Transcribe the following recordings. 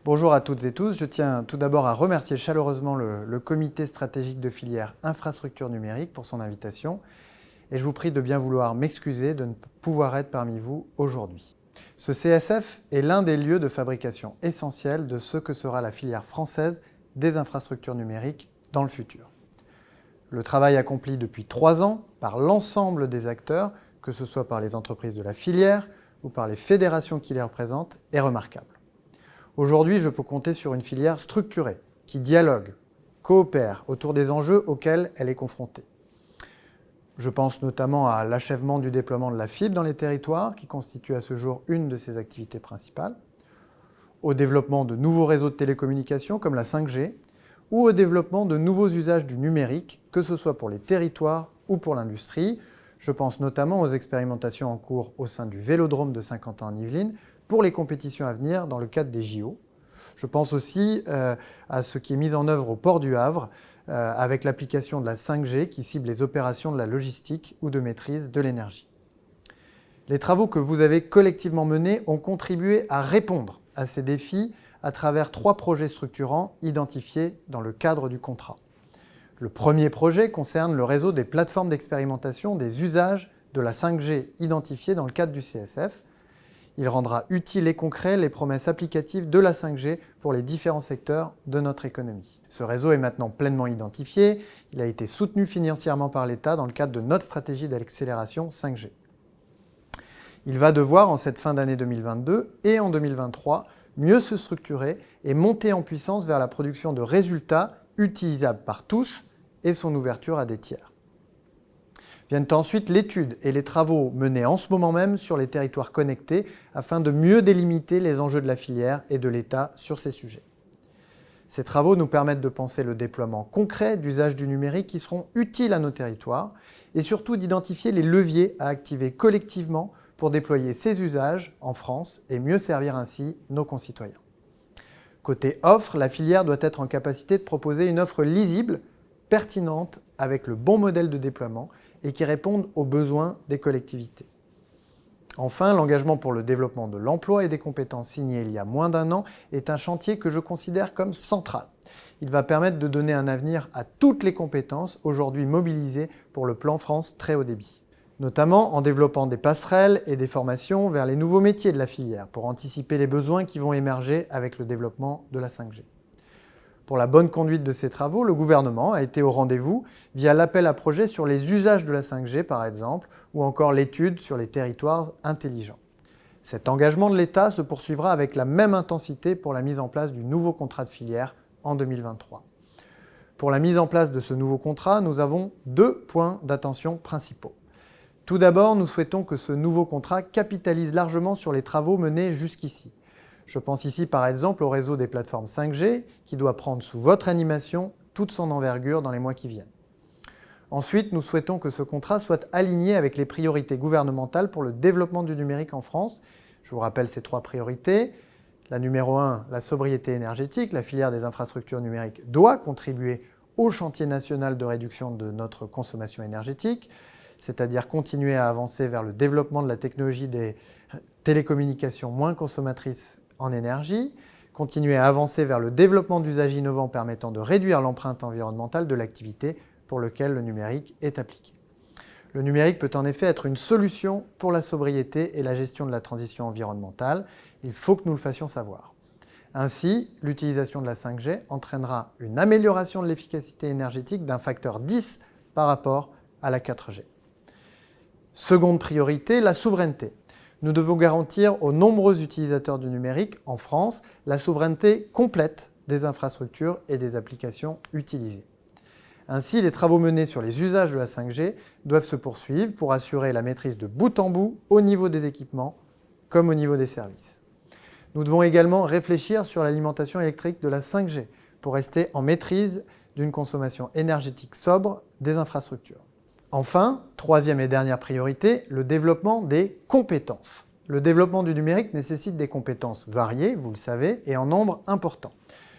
Bonjour à toutes et tous. Je tiens tout d'abord à remercier chaleureusement le comité stratégique de filière infrastructure numérique pour son invitation et je vous prie de bien vouloir m'excuser de ne pouvoir être parmi vous aujourd'hui. Ce CSF est l'un des lieux de fabrication essentiels de ce que sera la filière française des infrastructures numériques dans le futur. Le travail accompli depuis 3 ans par l'ensemble des acteurs, que ce soit par les entreprises de la filière ou par les fédérations qui les représentent, est remarquable. Aujourd'hui, je peux compter sur une filière structurée, qui dialogue, coopère autour des enjeux auxquels elle est confrontée. Je pense notamment à l'achèvement du déploiement de la fibre dans les territoires, qui constitue à ce jour une de ses activités principales, au développement de nouveaux réseaux de télécommunications comme la 5G, ou au développement de nouveaux usages du numérique, que ce soit pour les territoires ou pour l'industrie. Je pense notamment aux expérimentations en cours au sein du Vélodrome de Saint-Quentin en Yvelines, pour les compétitions à venir dans le cadre des JO. Je pense aussi à ce qui est mis en œuvre au port du Havre avec l'application de la 5G qui cible les opérations de la logistique ou de maîtrise de l'énergie. Les travaux que vous avez collectivement menés ont contribué à répondre à ces défis à travers 3 projets structurants identifiés dans le cadre du contrat. Le premier projet concerne le réseau des plateformes d'expérimentation des usages de la 5G identifiés dans le cadre du CSF. Il rendra utiles et concrets les promesses applicatives de la 5G pour les différents secteurs de notre économie. Ce réseau est maintenant pleinement identifié. Il a été soutenu financièrement par l'État dans le cadre de notre stratégie d'accélération 5G. Il va devoir, en cette fin d'année 2022 et en 2023, mieux se structurer et monter en puissance vers la production de résultats utilisables par tous et son ouverture à des tiers. Viennent ensuite l'étude et les travaux menés en ce moment même sur les territoires connectés afin de mieux délimiter les enjeux de la filière et de l'État sur ces sujets. Ces travaux nous permettent de penser le déploiement concret d'usages du numérique qui seront utiles à nos territoires et surtout d'identifier les leviers à activer collectivement pour déployer ces usages en France et mieux servir ainsi nos concitoyens. Côté offre, la filière doit être en capacité de proposer une offre lisible, pertinente, avec le bon modèle de déploiement et qui répondent aux besoins des collectivités. Enfin, l'engagement pour le développement de l'emploi et des compétences signé il y a moins d'1 an est un chantier que je considère comme central. Il va permettre de donner un avenir à toutes les compétences aujourd'hui mobilisées pour le plan France très haut débit, notamment en développant des passerelles et des formations vers les nouveaux métiers de la filière pour anticiper les besoins qui vont émerger avec le développement de la 5G. Pour la bonne conduite de ces travaux, le gouvernement a été au rendez-vous via l'appel à projets sur les usages de la 5G par exemple, ou encore l'étude sur les territoires intelligents. Cet engagement de l'État se poursuivra avec la même intensité pour la mise en place du nouveau contrat de filière en 2023. Pour la mise en place de ce nouveau contrat, nous avons 2 points d'attention principaux. Tout d'abord, nous souhaitons que ce nouveau contrat capitalise largement sur les travaux menés jusqu'ici. Je pense ici par exemple au réseau des plateformes 5G qui doit prendre sous votre animation toute son envergure dans les mois qui viennent. Ensuite, nous souhaitons que ce contrat soit aligné avec les priorités gouvernementales pour le développement du numérique en France. Je vous rappelle ces 3 priorités. La numéro 1, la sobriété énergétique. La filière des infrastructures numériques doit contribuer au chantier national de réduction de notre consommation énergétique, c'est-à-dire continuer à avancer vers le développement de la technologie des télécommunications moins consommatrices en énergie, continuer à avancer vers le développement d'usages innovants permettant de réduire l'empreinte environnementale de l'activité pour laquelle le numérique est appliqué. Le numérique peut en effet être une solution pour la sobriété et la gestion de la transition environnementale. Il faut que nous le fassions savoir. Ainsi, l'utilisation de la 5G entraînera une amélioration de l'efficacité énergétique d'un facteur 10 par rapport à la 4G. Seconde priorité, la souveraineté. Nous devons garantir aux nombreux utilisateurs du numérique en France la souveraineté complète des infrastructures et des applications utilisées. Ainsi, les travaux menés sur les usages de la 5G doivent se poursuivre pour assurer la maîtrise de bout en bout au niveau des équipements comme au niveau des services. Nous devons également réfléchir sur l'alimentation électrique de la 5G pour rester en maîtrise d'une consommation énergétique sobre des infrastructures. Enfin, troisième et dernière priorité, le développement des compétences. Le développement du numérique nécessite des compétences variées, vous le savez, et en nombre important.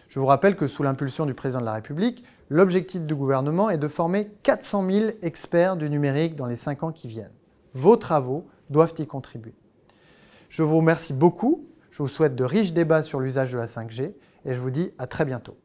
Je vous rappelle que sous l'impulsion du président de la République, l'objectif du gouvernement est de former 400 000 experts du numérique dans les 5 ans qui viennent. Vos travaux doivent y contribuer. Je vous remercie beaucoup. Je vous souhaite de riches débats sur l'usage de la 5G et je vous dis à très bientôt.